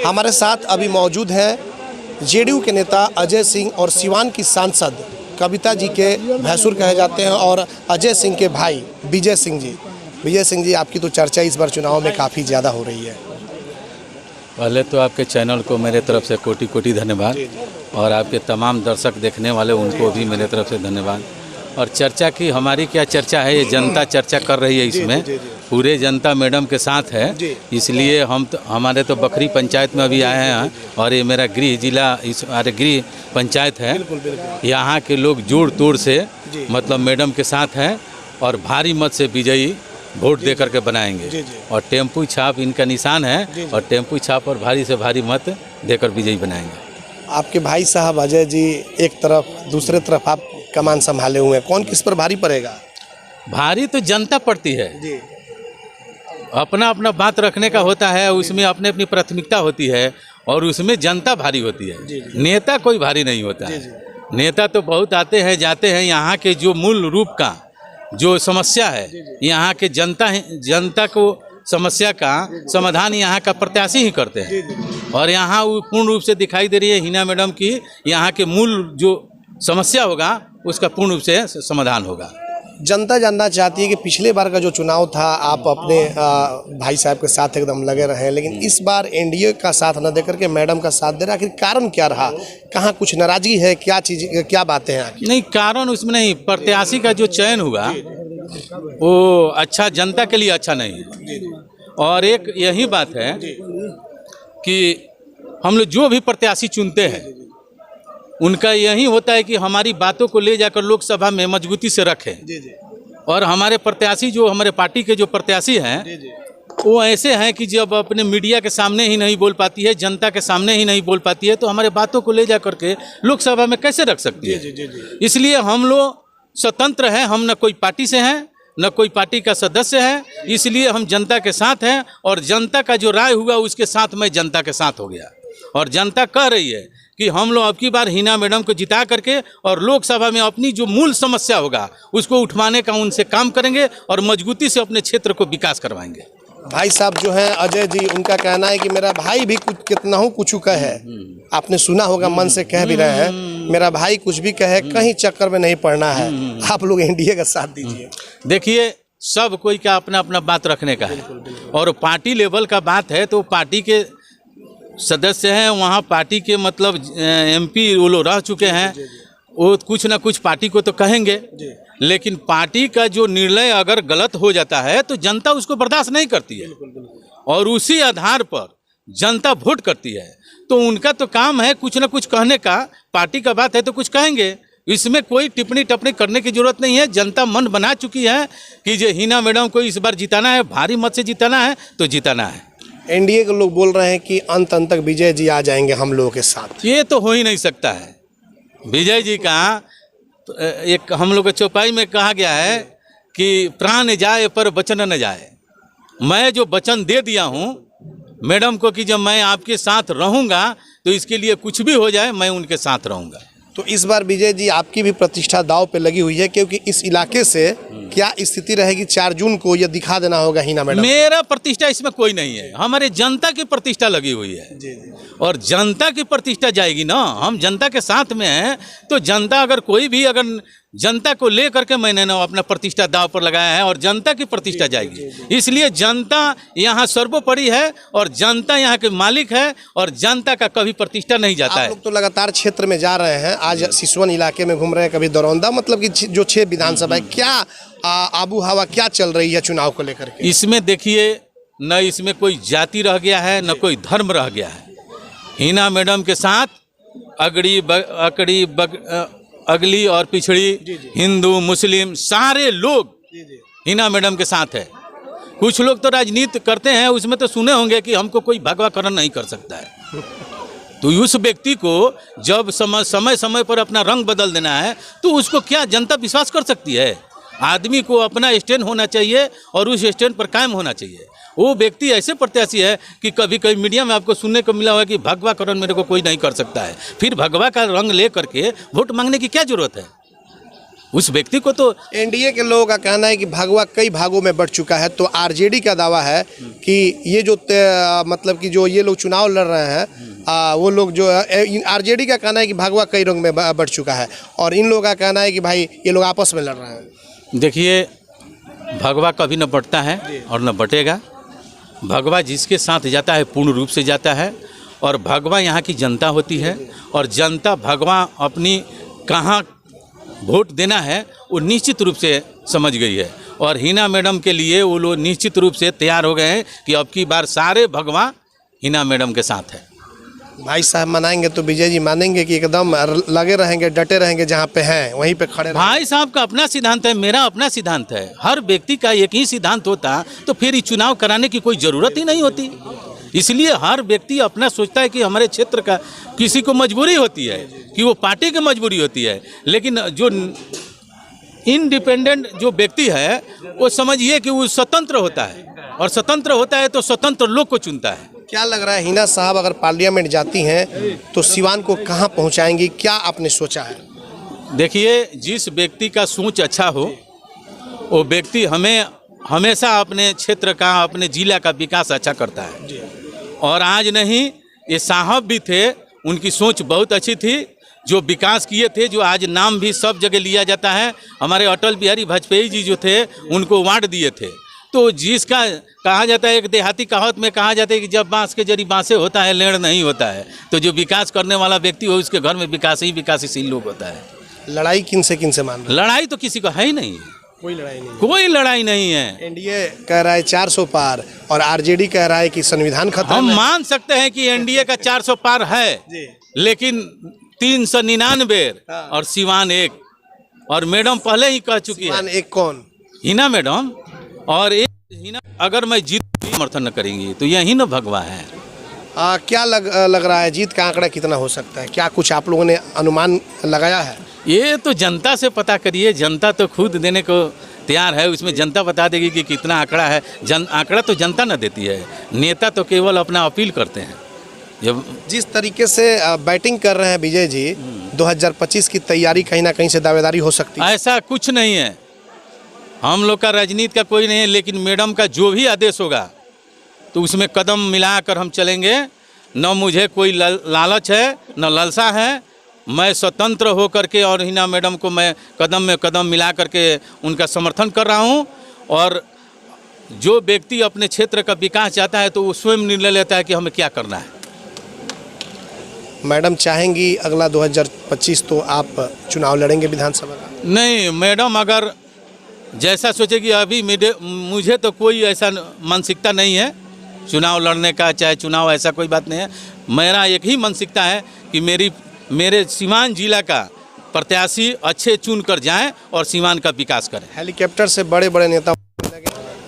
हमारे साथ अभी मौजूद हैं जेडीयू के नेता अजय सिंह और सिवान की सांसद कविता जी के भैंसुर कहे जाते हैं और अजय सिंह के भाई विजय सिंह जी। विजय सिंह जी, आपकी तो चर्चा इस बार चुनाव में काफ़ी ज़्यादा हो रही है। पहले तो आपके चैनल को मेरे तरफ से कोटि कोटि धन्यवाद और आपके तमाम दर्शक देखने वाले उनको भी मेरे तरफ से धन्यवाद। और चर्चा की हमारी क्या चर्चा है, ये जनता चर्चा कर रही है, इसमें पूरे जनता मैडम के साथ है। इसलिए हमारे तो बखरी पंचायत में अभी आए हैं और ये मेरा गृह जिला गृह पंचायत है। यहाँ के लोग जोड़ तोड़ से मतलब मैडम के साथ हैं और भारी मत से विजयी वोट दे करके बनाएंगे। और टेम्पू छाप इनका निशान है और टेम्पू छाप और भारी से भारी मत देकर विजयी बनाएंगे। आपके भाई साहब अजय जी एक तरफ, दूसरे तरफ आप कमान संभाले हुए हैं, कौन किस पर भारी पड़ेगा? भारी तो जनता पड़ती है जी। अपना अपना बात रखने का होता है, उसमें अपनी अपनी प्राथमिकता होती है और उसमें जनता भारी होती है। नेता कोई भारी नहीं होता है। नेता तो बहुत आते हैं जाते हैं, यहाँ के जो मूल रूप का जो समस्या है, यहाँ के जनता को समस्या का समाधान यहाँ का प्रत्याशी ही करते हैं। और यहाँ वो पूर्ण रूप से दिखाई दे रही है हिना मैडम की, यहाँ के मूल जो समस्या होगा उसका पूर्ण रूप से समाधान होगा। जनता जानना चाहती है कि पिछले बार का जो चुनाव था आप अपने भाई साहब के साथ एकदम लगे रहे, लेकिन इस बार एनडीए का साथ न देकर के मैडम का साथ दे रहा, आखिर कारण क्या रहा? कहाँ कुछ नाराजगी है, क्या चीज़, क्या बातें हैं? नहीं, कारण उसमें नहीं, प्रत्याशी का जो चयन हुआ वो अच्छा जनता के लिए अच्छा नहीं है। और एक यही बात है कि हम लोग जो भी प्रत्याशी चुनते हैं उनका यही होता है कि हमारी बातों को ले जाकर लोकसभा में मजबूती से रखें। और हमारे प्रत्याशी जो हमारे पार्टी के जो प्रत्याशी हैं वो ऐसे हैं कि जब अपने मीडिया के सामने ही नहीं बोल पाती है, जनता के सामने ही नहीं बोल पाती है, तो हमारे बातों को ले जा करके लोकसभा में कैसे रख सकती है? इसलिए हम लोग स्वतंत्र हैं, हम न कोई पार्टी से हैं न कोई पार्टी का सदस्य है। इसलिए हम जनता के साथ हैं और जनता का जो राय हुआ उसके साथ मैं जनता के साथ हो गया। और जनता कह रही है कि हम लोग अब की बार हिना मैडम को जिता करके और लोकसभा में अपनी जो मूल समस्या होगा उसको उठवाने का उनसे काम करेंगे और मजबूती से अपने क्षेत्र को विकास करवाएंगे। भाई साहब जो हैं अजय जी, उनका कहना है कि मेरा भाई भी कुछ कितना हूँ कुछ कहे। आपने सुना होगा, मन से कह भी रहे हैं, मेरा भाई कुछ भी कहे, कहीं चक्कर में नहीं पड़ना है। आप लोग एनडीए का साथ दीजिए। देखिए, सब कोई का अपना अपना बात रखने का है और पार्टी लेवल का बात है तो पार्टी के सदस्य हैं, वहाँ पार्टी के मतलब एमपी वो लोग रह चुके हैं, वो कुछ ना कुछ पार्टी को तो कहेंगे। लेकिन पार्टी का जो निर्णय अगर गलत हो जाता है तो जनता उसको बर्दाश्त नहीं करती है और उसी आधार पर जनता वोट करती है। तो उनका तो काम है कुछ ना कुछ कहने का, पार्टी का बात है तो कुछ कहेंगे। इसमें कोई टिप्पणी टप्पणी करने की जरूरत नहीं है। जनता मन बना चुकी है कि जो हिना मैडम को इस बार जिताना है, भारी मत से जिताना है तो जिताना है। एनडीए के लोग बोल रहे हैं कि अंत तक विजय जी आ जाएंगे हम लोगों के साथ। ये तो हो ही नहीं सकता है। विजय जी का एक हम लोग के चौपाई में कहा गया है कि प्राण जाए पर वचन न जाए। मैं जो वचन दे दिया हूँ मैडम को कि जब मैं आपके साथ रहूँगा तो इसके लिए कुछ भी हो जाए मैं उनके साथ रहूँगा। तो इस बार विजय जी आपकी भी प्रतिष्ठा दांव पे लगी हुई है, क्योंकि इस इलाके से क्या स्थिति रहेगी 4 जून को यह दिखा देना होगा हिना मैडम। मेरा प्रतिष्ठा इसमें कोई नहीं है, हमारे जनता की प्रतिष्ठा लगी हुई है। जी। और जनता की प्रतिष्ठा जाएगी ना, हम जनता के साथ में हैं तो जनता अगर कोई भी अगर जनता को ले करके मैंने ना अपना प्रतिष्ठा दांव पर लगाया है और जनता की प्रतिष्ठा जाएगी। इसलिए जनता यहाँ सर्वोपरि है और जनता यहाँ के मालिक है और जनता का कभी प्रतिष्ठा नहीं जाता है। आप लोग तो लगातार क्षेत्र में जा रहे हैं, आज सिसवन इलाके में घूम रहे हैं, कभी दरौंदा, मतलब कि जो 6 विधानसभा है, क्या आबू हवा क्या चल रही है चुनाव को लेकर के? इसमें देखिए, न इसमें कोई जाति रह गया है न कोई धर्म रह गया है। हिना मैडम के साथ अगली और पिछड़ी, हिंदू मुस्लिम सारे लोग हिना मैडम के साथ है। कुछ लोग तो राजनीति करते हैं, उसमें तो सुने होंगे कि हमको कोई भगवाकरण नहीं कर सकता है। तो उस व्यक्ति को जब समय समय पर अपना रंग बदल देना है तो उसको क्या जनता विश्वास कर सकती है? आदमी को अपना स्टैंड होना चाहिए और उस स्टैंड पर कायम होना चाहिए। वो व्यक्ति ऐसे प्रत्याशी है कि कभी कभी मीडिया में आपको सुनने को मिला हुआ कि भगवाकरण मेरे को कोई नहीं कर सकता है। फिर भगवा का रंग ले करके वोट मांगने की क्या जरूरत है? उस व्यक्ति को तो एनडीए के लोगों का कहना है कि भगवा कई भागों में बढ़ चुका है, तो आरजेडी का दावा है कि ये जो मतलब कि जो ये लोग चुनाव लड़ रहे हैं वो लोग जो आरजेडी का कहना है कि भगवा कई रंग में बढ़ चुका है, और इन लोगों का कहना है कि भाई ये लोग आपस में लड़ रहे हैं। देखिए, भगवा कभी न बढ़ता है और न बटेगा। भगवा जिसके साथ जाता है पूर्ण रूप से जाता है, और भगवा यहाँ की जनता होती है, और जनता भगवा अपनी कहाँ वोट देना है वो निश्चित रूप से समझ गई है, और हिना मैडम के लिए वो लोग निश्चित रूप से तैयार हो गए हैं कि अब की बार सारे भगवा हिना मैडम के साथ है। भाई साहब मनाएंगे तो विजय जी मानेंगे कि एकदम लगे रहेंगे, डटे रहेंगे, जहाँ पे हैं वहीं पे खड़े रहेंगे? भाई साहब का अपना सिद्धांत है, मेरा अपना सिद्धांत है। हर व्यक्ति का एक ही सिद्धांत होता तो फिर ये चुनाव कराने की कोई ज़रूरत ही नहीं होती। इसलिए हर व्यक्ति अपना सोचता है कि हमारे क्षेत्र का किसी को मजबूरी होती है कि वो पार्टी की मजबूरी होती है, लेकिन जो इंडिपेंडेंट जो व्यक्ति है वो समझिए कि वो स्वतंत्र होता है, और स्वतंत्र होता है तो स्वतंत्र लोग को चुनता है। क्या लग रहा है हिना साहब अगर पार्लियामेंट जाती हैं तो सिवान को कहाँ पहुँचाएंगी, क्या आपने सोचा है? देखिए, जिस व्यक्ति का सोच अच्छा हो वो व्यक्ति हमेशा अपने क्षेत्र का, अपने जिला का विकास अच्छा करता है। और आज नहीं, ये साहब भी थे, उनकी सोच बहुत अच्छी थी, जो विकास किए थे, जो आज नाम भी सब जगह लिया जाता है। हमारे अटल बिहारी वाजपेयी जी जो थे उनको अवार्ड दिए थे। तो जिसका कहा जाता है, एक देहाती कहावत में कहा जाता है कि जब बांस के जरी बांसे होता है, लेड़ नहीं होता है। तो जो विकास करने वाला व्यक्ति हो उसके घर में विकासशील लोग होता है। लड़ाई किन से मान रहे? लड़ाई तो किसी को है ही नहीं, कोई लड़ाई नहीं, कोई लड़ाई नहीं है। एनडीए कह रहा है 400 पार और आरजेडी कह रहा है कि संविधान खत्म है। हम मान सकते हैं कि एनडीए का 400 पार है, लेकिन 399 और सिवान 1, और मैडम पहले ही कह चुकी है। एक कौन? हिना मैडम, और एक हिना अगर मैं जीत समर्थन न करेंगी तो यही न भगवा है। क्या लग रहा है जीत का आंकड़ा कितना हो सकता है? क्या कुछ आप लोगों ने अनुमान लगाया है? ये तो जनता से पता करिए, जनता तो खुद देने को तैयार है, उसमें जनता बता देगी कि कितना आंकड़ा है। आंकड़ा तो जनता न देती है, नेता तो केवल अपना अपील करते हैं। जब जिस तरीके से बैटिंग कर रहे हैं विजय जी, 2025 की तैयारी कहीं ना कहीं से दावेदारी हो सकती है? ऐसा कुछ नहीं है, हम लोग का राजनीति का कोई नहीं है, लेकिन मैडम का जो भी आदेश होगा तो उसमें कदम मिलाकर हम चलेंगे। न मुझे कोई लालच है, न लालसा है। मैं स्वतंत्र होकर के और हिना मैडम को मैं कदम में कदम मिला करके उनका समर्थन कर रहा हूं, और जो व्यक्ति अपने क्षेत्र का विकास चाहता है तो वो स्वयं निर्णय लेता है कि हमें क्या करना है। मैडम चाहेंगी अगला 2025 तो आप चुनाव लड़ेंगे विधानसभा का? नहीं, मैडम अगर जैसा सोचेगी, अभी मुझे तो कोई ऐसा मानसिकता नहीं है चुनाव लड़ने का, चाहे चुनाव ऐसा कोई बात नहीं है। मेरा एक ही मानसिकता है कि मेरे सिवान जिला का प्रत्याशी अच्छे चुन कर जाएं और सिवान का विकास करें। हेलीकॉप्टर से बड़े बड़े नेता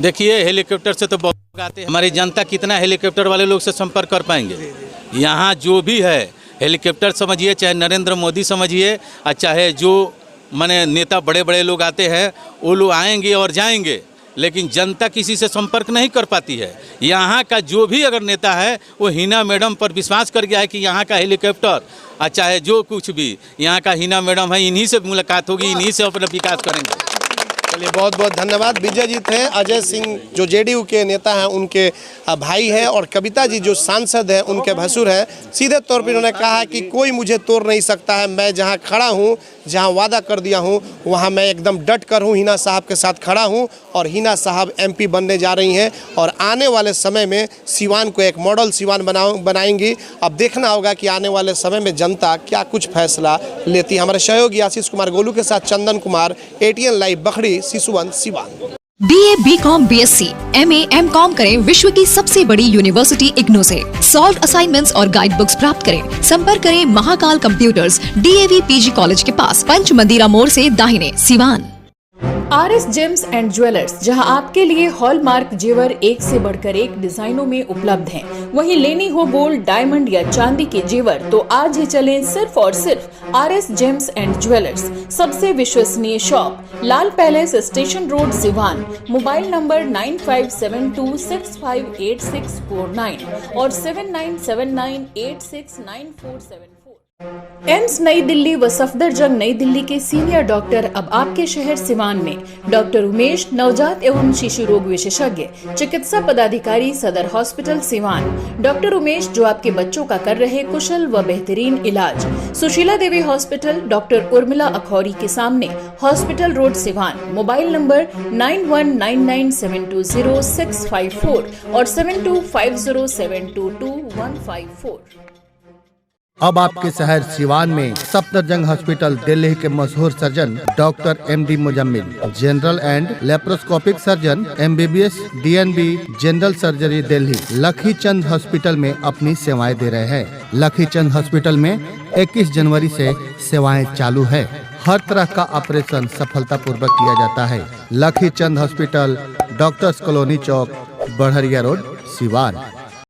देखिए, हेलीकॉप्टर से तो बहुत लोग आते हैं, हमारी जनता कितना हेलीकॉप्टर वाले लोग से संपर्क कर पाएंगे? यहाँ जो भी है हेलीकॉप्टर समझिए, चाहे नरेंद्र मोदी समझिए, और चाहे जो माने नेता बड़े बड़े लोग आते हैं, वो लोग आएंगे और जाएंगे, लेकिन जनता किसी से संपर्क नहीं कर पाती है। यहाँ का जो भी अगर नेता है वो हिना मैडम पर विश्वास कर गया है कि यहाँ का हेलीकॉप्टर और चाहे जो कुछ भी यहाँ का हिना मैडम है, इन्हीं से मुलाकात होगी, इन्हीं से अपना विकास करेंगे। चलिए, बहुत बहुत धन्यवाद। विजय जी थे अजय सिंह जो जेडीयू के नेता हैं, उनके भाई हैं, और कविता जी जो सांसद हैं उनके भसुर हैं। सीधे तौर पर उन्होंने कहा है कि कोई मुझे तोड़ नहीं सकता है, मैं जहां खड़ा हूं, जहां वादा कर दिया हूं, वहां मैं एकदम डट कर हूं, हिना साहब के साथ खड़ा हूं, और हिना साहब एमपी बनने जा रही हैं, और आने वाले समय में सिवान को एक मॉडल सिवान बनाएंगी। अब देखना होगा कि आने वाले समय में जनता क्या कुछ फैसला लेती है। हमारे सहयोगी आशीष कुमार गोलू के साथ Chandan Kumar, ATN live, Bakhri, Shishuvan, Siwan. BA, BCom, BSc, MA, MCom करें विश्व की सबसे बड़ी यूनिवर्सिटी इग्नू से। सॉल्व असाइनमेंट्स और गाइड बुक्स प्राप्त करें। संपर्क करें Mahakal computers, DAV PG college के पास, पंच मंदिरा मोड़ से दाहिने, Siwan. RS James and jewellers, जहां आपके लिए हॉलमार्क जेवर एक से बढ़कर एक डिजाइनों में उपलब्ध हैं। वहीं लेनी हो गोल्ड, डायमंड या चांदी के जेवर तो आज ही चलें सिर्फ और सिर्फ RS जेम्स एंड ज्वेलर्स। सबसे विश्वसनीय shop, Lal palace, station road, Siwan. Mobile number 9572658649 और 7979869474। एम्स नई दिल्ली व सफदरजंग नई दिल्ली के सीनियर डॉक्टर अब आपके शहर सिवान में। डॉक्टर उमेश, नवजात एवं शिशु रोग विशेषज्ञ, चिकित्सा पदाधिकारी, सदर हॉस्पिटल सिवान। डॉक्टर उमेश जो आपके बच्चों का कर रहे कुशल व बेहतरीन इलाज। सुशीला देवी हॉस्पिटल, डॉक्टर उर्मिला अखौरी के सामने, hospital road Siwan. Mobile number 9199720654 और 7250722154। अब आपके शहर सिवान में सफदरजंग हॉस्पिटल दिल्ली के मशहूर surgeon doctor MD Muzammil, general and laparoscopic surgeon, MBBS, DNB, general surgery Delhi, लखी चंद हॉस्पिटल में अपनी सेवाएं दे रहे हैं। लखी चंद हॉस्पिटल में 21 जनवरी से सेवाएं चालू है। हर तरह का ऑपरेशन सफलतापूर्वक किया जाता है। लखी चंद हॉस्पिटल, डॉक्टर्स कॉलोनी चौक, बढ़रिया रोड, सिवान।